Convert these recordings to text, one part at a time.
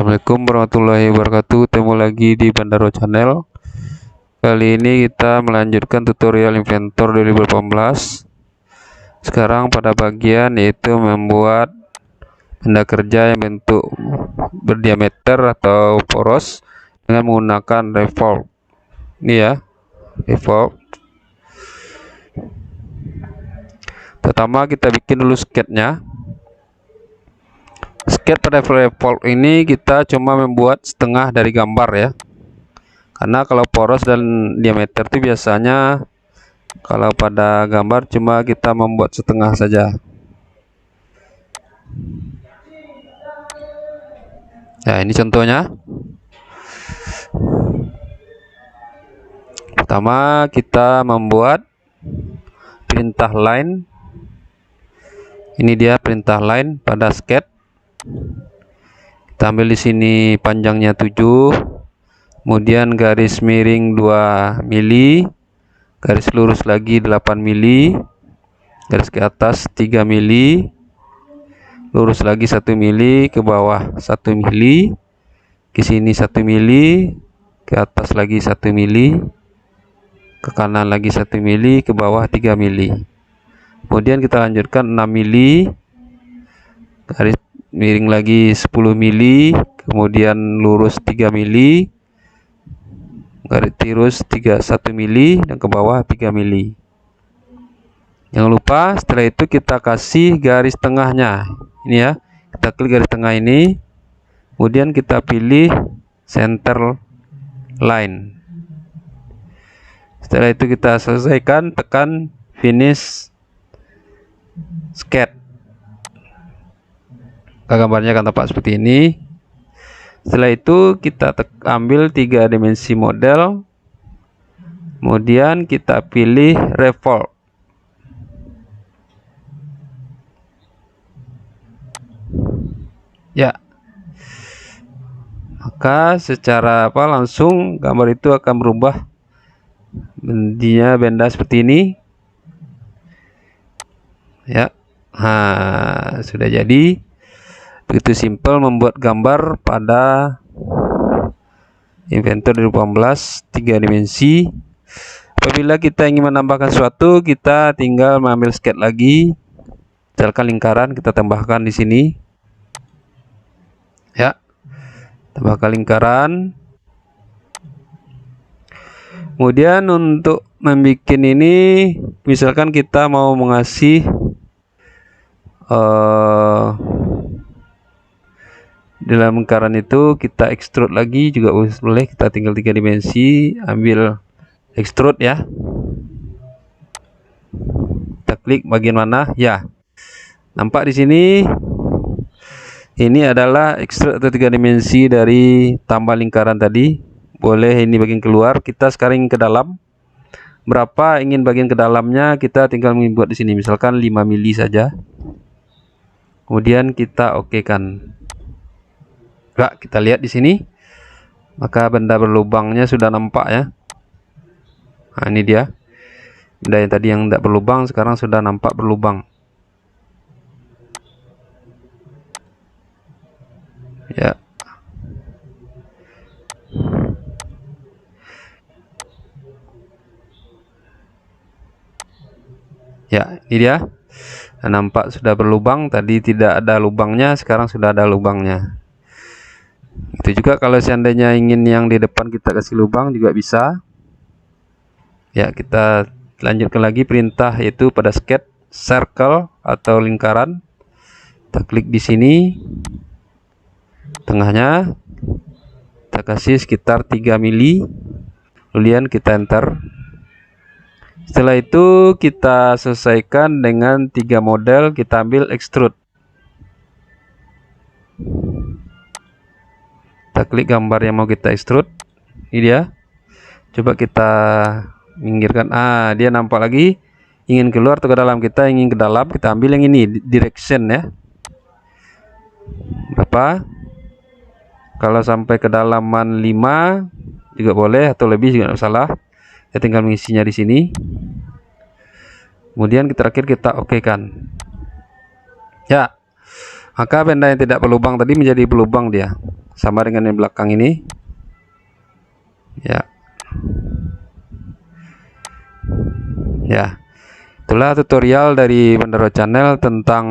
Assalamualaikum warahmatullahi wabarakatuh. Ketemu lagi di Bandaro Channel. Kali ini kita melanjutkan tutorial Inventor 2018. Sekarang pada bagian yaitu membuat benda kerja yang bentuk berdiameter atau poros dengan menggunakan revolve. Ini ya, revolve. Pertama kita bikin dulu sketnya. Sketch pada revolve ini kita cuma membuat setengah dari gambar ya, karena kalau poros dan diameter itu biasanya kalau pada gambar cuma kita membuat setengah saja. Nah, ini contohnya. Pertama kita membuat perintah line. Ini dia perintah line pada sketch. Kita ambil di sini panjangnya 7, kemudian garis miring 2 mili, garis lurus lagi 8 mili, garis ke atas 3 mili, lurus lagi 1 mili, ke bawah 1 mili, ke sini 1 mili, ke atas lagi 1 mili, ke kanan lagi 1 mili, ke bawah 3 mili. Kemudian kita lanjutkan 6 mili, garis miring lagi 10 mili, kemudian lurus 3 mili, garis tirus 1 mili, dan ke bawah 3 mili. Jangan lupa setelah itu kita kasih garis tengahnya. Ini ya, kita klik garis tengah ini, kemudian kita pilih center line. Setelah itu kita selesaikan, tekan finish sketch. Gambarnya akan tampak seperti ini. Setelah itu kita ambil 3 dimensi model, kemudian kita pilih revolve. Ya, maka secara langsung gambar itu akan berubah bentuknya benda seperti ini ya. Nah, sudah jadi. Begitu simpel membuat gambar pada Inventor 2018 3 dimensi. Apabila kita ingin menambahkan sesuatu, kita tinggal mengambil sketch lagi, misalkan lingkaran, kita tambahkan di sini ya, tambahkan lingkaran. Kemudian untuk membuat ini, misalkan kita mau mengasih dalam lingkaran itu kita extrude lagi juga boleh. Kita tinggal 3 dimensi, ambil extrude ya, kita klik bagian mana ya, nampak di sini. Ini adalah extrude atau 3 dimensi dari tambah lingkaran tadi. Boleh ini bagian keluar. Kita sekarang ingin ke dalam. Berapa ingin bagian ke dalamnya, kita tinggal membuat di sini, misalkan 5 mili saja. Kemudian kita oke kan. Kita lihat di sini, maka benda berlubangnya sudah nampak ya. Nah, ini dia benda yang tadi yang tidak berlubang, sekarang sudah nampak berlubang ya. Ya, ini dia. Nampak sudah berlubang, tadi tidak ada lubangnya, sekarang sudah ada lubangnya. Itu juga kalau seandainya ingin yang di depan kita kasih lubang juga bisa ya. Kita lanjutkan lagi perintah yaitu pada sketch circle atau lingkaran. Kita klik di sini tengahnya, kita kasih sekitar 3 mili, kemudian kita enter. Setelah itu kita selesaikan dengan 3 model. Kita ambil extrude, kita klik gambar yang mau kita extrude. Ini dia. Coba kita minggirkan. Dia nampak lagi. Ingin keluar atau ke dalam, kita ingin ke dalam, kita ambil yang ini direction ya. Berapa? Kalau sampai kedalaman 5 juga boleh, atau lebih juga tidak masalah. Kita tinggal mengisinya di sini. Kemudian terakhir kita oke kan ya. maka benda yang tidak berlubang tadi menjadi berlubang dia, sama dengan yang belakang ini ya. Ya, itulah tutorial dari Bendaro Channel tentang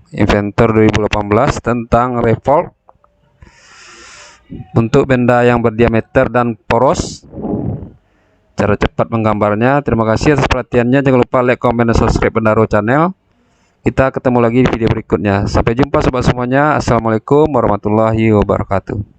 Inventor 2018 tentang revolve untuk benda yang berdiameter dan poros. Cara cepat menggambarnya. Terima kasih atas perhatiannya. Jangan lupa like, komen, dan subscribe Bendaro Channel. Kita ketemu lagi di video berikutnya. Sampai jumpa sobat semuanya. Assalamualaikum warahmatullahi wabarakatuh.